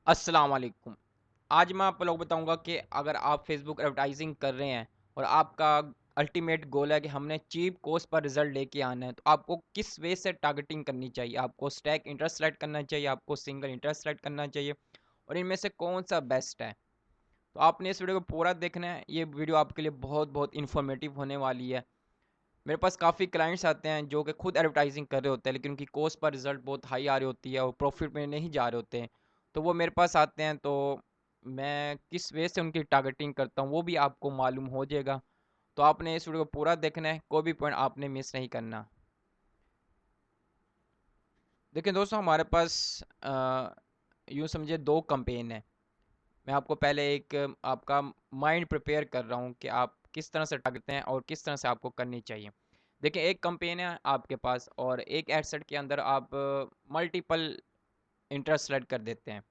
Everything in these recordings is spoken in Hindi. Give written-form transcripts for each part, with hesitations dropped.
अस्सलाम वालेकुम। आज मैं आप लोग बताऊंगा कि अगर आप फेसबुक एडवर्टाइजिंग कर रहे हैं और आपका अल्टीमेट गोल है कि हमने चीप कॉस्ट पर रिजल्ट लेके आना है, तो आपको किस वे से टारगेटिंग करनी चाहिए। आपको स्टैक इंटरेस्ट सेलेक्ट करना चाहिए, आपको सिंगल इंटरेस्ट सेलेक्ट करना चाहिए, और इनमें से कौन सा बेस्ट है। तो आपने इस वीडियो को पूरा देखना है। ये वीडियो आपके लिए बहुत बहुत इन्फॉर्मेटिव होने वाली है। मेरे पास काफ़ी क्लाइंट्स आते हैं जो कि खुद एडवर्टाइजिंग कर रहे होते हैं, लेकिन उनकी कॉस्ट पर रिजल्ट बहुत हाई आ रही होती है और प्रॉफिट में नहीं जा रहे होते हैं। तो वो मेरे पास आते हैं, तो मैं किस वे से उनकी टारगेटिंग करता हूँ वो भी आपको मालूम हो जाएगा। तो आपने इस वीडियो को पूरा देखना है, कोई भी पॉइंट आपने मिस नहीं करना। देखिए दोस्तों, हमारे पास यूँ समझिए दो कैंपेन है। मैं आपको पहले एक आपका माइंड प्रिपेयर कर रहा हूँ कि आप किस तरह से टारगेट हैं और किस तरह से आपको करनी चाहिए। देखिए, एक कैंपेन है आपके पास और एक एड सेट के अंदर आप मल्टीपल इंटरेस्ट सेलेक्ट कर देते हैं।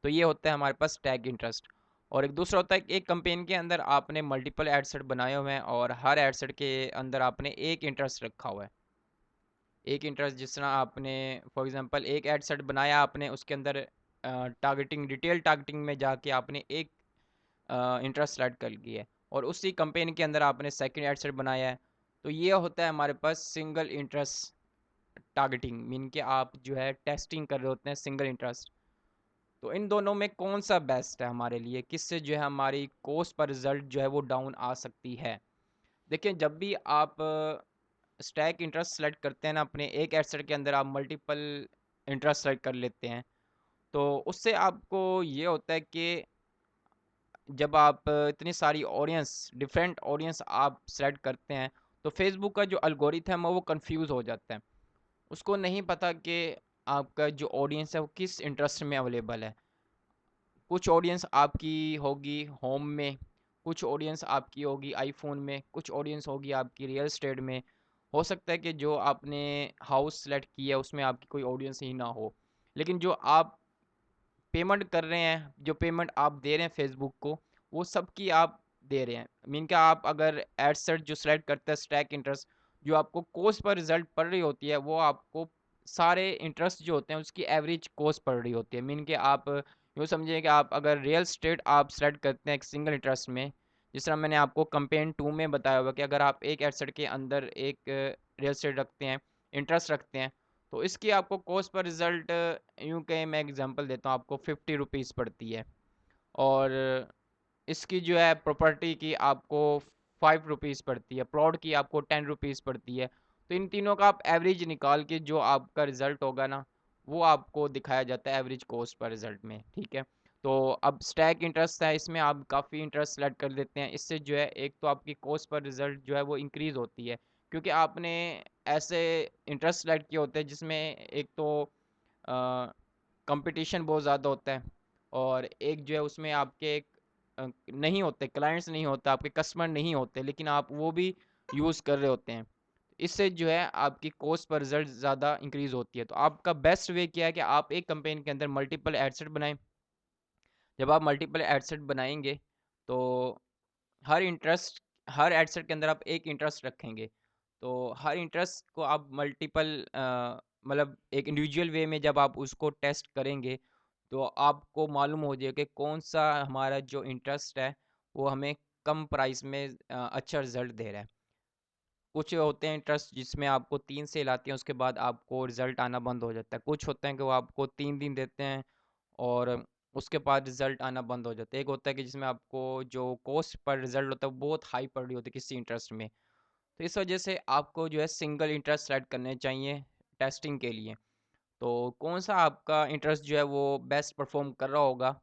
तो ये होता है हमारे पास टैग इंटरेस्ट। और एक दूसरा होता है कि एक कैंपेन के अंदर आपने मल्टीपल एड सेट बनाए हुए हैं और हर एड सेट के अंदर आपने एक इंटरेस्ट रखा हुआ है। एक इंटरेस्ट जिस तरह आपने फॉर एग्जांपल एक एड सेट बनाया, आपने उसके अंदर टारगेटिंग डिटेल टारगेटिंग में जाके आपने एक इंटरेस्ट सेलेक्ट कर लिया है, और उसी कंपेनी के अंदर आपने सेकंड एड सेट बनाया है। तो ये होता है हमारे पास सिंगल इंटरेस्ट टारगेटिंग, मीन कि आप जो है टेस्टिंग कर रहे होते हैं सिंगल इंटरेस्ट। तो इन दोनों में कौन सा बेस्ट है हमारे लिए, किससे जो है हमारी कोस्ट पर रिजल्ट जो है वो डाउन आ सकती है। देखिए, जब भी आप स्टैक इंटरेस्ट सेलेक्ट करते हैं ना, अपने एक एसेट के अंदर आप मल्टीपल इंटरेस्ट सेलेक्ट कर लेते हैं, तो उससे आपको ये होता है कि जब आप इतनी सारी ऑडियंस डिफरेंट ऑडियंस आप सेलेक्ट करते हैं, तो फेसबुक का जो एल्गोरिथम है वो कंफ्यूज हो जाता है। उसको नहीं पता कि आपका जो ऑडियंस है वो किस इंटरेस्ट में अवेलेबल है। कुछ ऑडियंस आपकी होगी होम में, कुछ ऑडियंस आपकी होगी आईफोन में, कुछ ऑडियंस होगी आपकी रियल एस्टेट में। हो सकता है कि जो आपने हाउस सेलेक्ट किया है उसमें आपकी कोई ऑडियंस ही ना हो। लेकिन जो आप पेमेंट कर रहे हैं, जो पेमेंट आप दे रहे हैं फेसबुक को, वो सब की आप दे रहे हैं। मीन क्या, आप अगर एड सेट जो सेलेक्ट करते हैं स्टैक इंटरेस्ट, जो आपको कोस्ट पर रिजल्ट पड़ रही होती है, वो आपको सारे इंटरेस्ट जो होते हैं उसकी एवरेज कोस्ट पड़ रही होती है। मीन कि आप यूँ समझिए कि आप अगर रियल स्टेट आप सेलेक्ट करते हैं एक सिंगल इंटरेस्ट में, जिस तरह मैंने आपको कंपेन 2 में बताया हुआ कि अगर आप एक एसेट के अंदर एक रियल स्टेट रखते हैं, इंटरेस्ट रखते हैं, तो इसकी आपको कॉस्ट पर रिजल्ट यूँ कहें, मैं एग्जांपल देता हूँ, आपको 50 रुपीज़ पड़ती है। और इसकी जो है प्रॉपर्टी की आपको 5 रुपीज़ पड़ती है, प्लॉट की आपको 10 रुपीज़ पड़ती है। तो इन तीनों का आप एवरेज निकाल के जो आपका रिजल्ट होगा ना, वो आपको दिखाया जाता है एवरेज कॉस्ट पर रिजल्ट में। ठीक है। तो अब स्टैक इंटरेस्ट है, इसमें आप काफ़ी इंटरेस्ट सेलेक्ट कर देते हैं। इससे जो है एक तो आपकी कॉस्ट पर रिजल्ट जो है वो इंक्रीज़ होती है, क्योंकि आपने ऐसे इंटरेस्ट सेलेक्ट किए होते हैं जिसमें एक तो कंपटीशन बहुत ज़्यादा होता है, और एक जो है उसमें आपके नहीं होते क्लाइंट्स, नहीं होते आपके कस्टमर, नहीं होते, लेकिन आप वो भी यूज़ कर रहे होते हैं। इससे जो है आपकी कॉस्ट पर रिजल्ट ज़्यादा इंक्रीज़ होती है। तो आपका बेस्ट वे क्या है कि आप एक कंपेन के अंदर मल्टीपल एडसेट बनाएं। जब आप मल्टीपल एडसेट बनाएंगे, तो हर इंटरेस्ट हर एडसेट के अंदर आप एक इंटरेस्ट रखेंगे। तो हर इंटरेस्ट को आप मल्टीपल मतलब एक इंडिविजुअल वे में जब आप उसको टेस्ट करेंगे, तो आपको मालूम हो जाएगा कि कौन सा हमारा जो इंटरेस्ट है वो हमें कम प्राइस में अच्छा रिजल्ट दे रहा है। कुछ होते हैं इंटरेस्ट जिसमें आपको 3 सेल आती हैं, उसके बाद आपको रिजल्ट आना बंद हो जाता है। कुछ होते हैं कि वो आपको 3 दिन देते हैं और उसके बाद रिजल्ट आना बंद हो जाता है। एक होता है कि जिसमें आपको जो कॉस्ट पर रिजल्ट होता है वो बहुत हाई पड़ रही होती है किसी इंटरेस्ट में। तो इस वजह से आपको जो है सिंगल इंटरेस्ट सेलेक्ट करने चाहिए टेस्टिंग के लिए। तो कौन सा आपका इंटरेस्ट जो है वो बेस्ट परफॉर्म कर रहा होगा,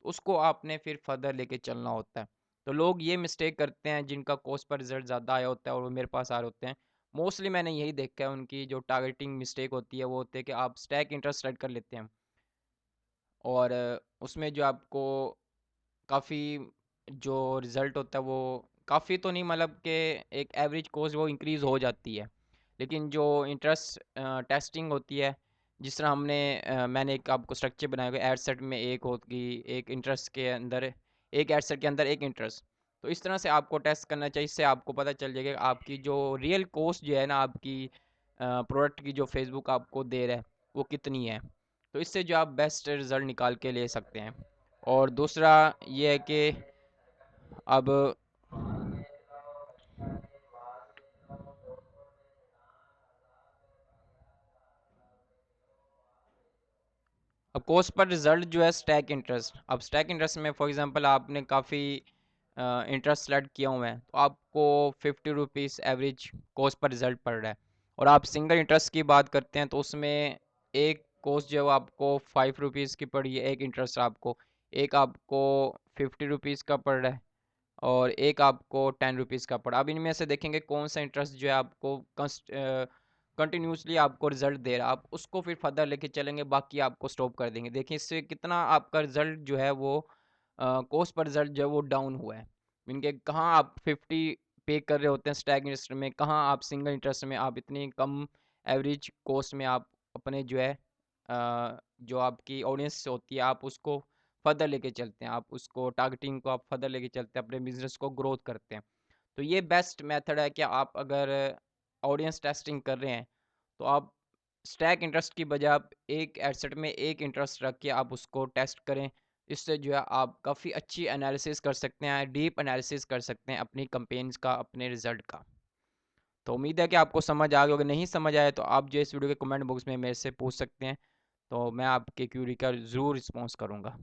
उसको आपने फिर फर्दर लेके चलना होता है। तो लोग ये मिस्टेक करते हैं जिनका कॉस्ट पर रिजल्ट ज़्यादा आया होता है और वो मेरे पास आ रहे होते हैं। मोस्टली मैंने यही देखा है, उनकी जो टारगेटिंग मिस्टेक होती है वो होती है कि आप स्टैक इंटरेस्ट सेलेक्ट कर लेते हैं, और उसमें जो आपको काफ़ी जो रिज़ल्ट होता है वो काफ़ी तो नहीं, मतलब कि एक एवरेज कॉस्ट वो इंक्रीज़ हो जाती है। लेकिन जो इंटरेस्ट टेस्टिंग होती है, जिस तरह मैंने एक आपको स्ट्रक्चर बनाया हुआ है, एड सेट में एक होगी, एक इंटरेस्ट के अंदर एक एड सेट के अंदर एक इंटरेस्ट। तो इस तरह से आपको टेस्ट करना चाहिए। इससे आपको पता चल जाएगा कि आपकी जो रियल कॉस्ट जो है ना, आपकी प्रोडक्ट की जो फेसबुक आपको दे रहा है वो कितनी है। तो इससे जो आप बेस्ट रिज़ल्ट निकाल के ले सकते हैं। और दूसरा ये है कि अब कॉस्ट पर रिजल्ट जो है स्टैक इंटरेस्ट, अब स्टैक इंटरेस्ट में फॉर एग्जांपल आपने काफ़ी इंटरेस्ट सेलेक्ट किया हुआ है तो आपको 50 rupees average cost per result पड़ रहा है। और आप सिंगल इंटरेस्ट की बात करते हैं तो उसमें एक कॉस्ट जो है आपको 5 रुपीज़ की पड़ी है, एक इंटरेस्ट आपको, एक आपको 50 रुपीज़ का पड़ रहा है और एक आपको 10 रुपीज़ का पड़ा। अब इनमें से देखेंगे कौन सा इंटरेस्ट जो है आपको कंटिन्यूसली आपको रिजल्ट दे रहा है, आप उसको फिर फर्दर लेके चलेंगे, बाकी आपको स्टॉप कर देंगे। देखिए इससे कितना आपका रिजल्ट जो है वो कॉस्ट पर रिजल्ट जो है वो डाउन हुआ है। इनके कहाँ आप 50 पे कर रहे होते हैं स्टैक इंटरेस्ट में, कहाँ आप सिंगल इंटरेस्ट में आप इतनी कम एवरेज कॉस्ट में आप अपने जो है जो आपकी ऑडियंस होती है आप उसको फर्दर लेके चलते हैं, आप उसको टारगेटिंग को आप फर्दर लेके चलते हैं, अपने बिजनेस को ग्रोथ करते हैं। तो ये बेस्ट मेथड है कि आप अगर ऑडियंस टेस्टिंग कर रहे हैं तो आप स्टैक इंटरेस्ट की बजाय आप एक एसेट में एक इंटरेस्ट रख के आप उसको टेस्ट करें। इससे जो है आप काफ़ी अच्छी एनालिसिस कर सकते हैं, डीप एनालिसिस कर सकते हैं अपनी कंपेन्स का, अपने रिजल्ट का। तो उम्मीद है कि आपको समझ आ गया। अगर नहीं समझ आया तो आप जो इस वीडियो के कमेंट बॉक्स में मेरे से पूछ सकते हैं, तो मैं आपके क्यूरी का ज़रूर रिस्पॉन्स करूँगा।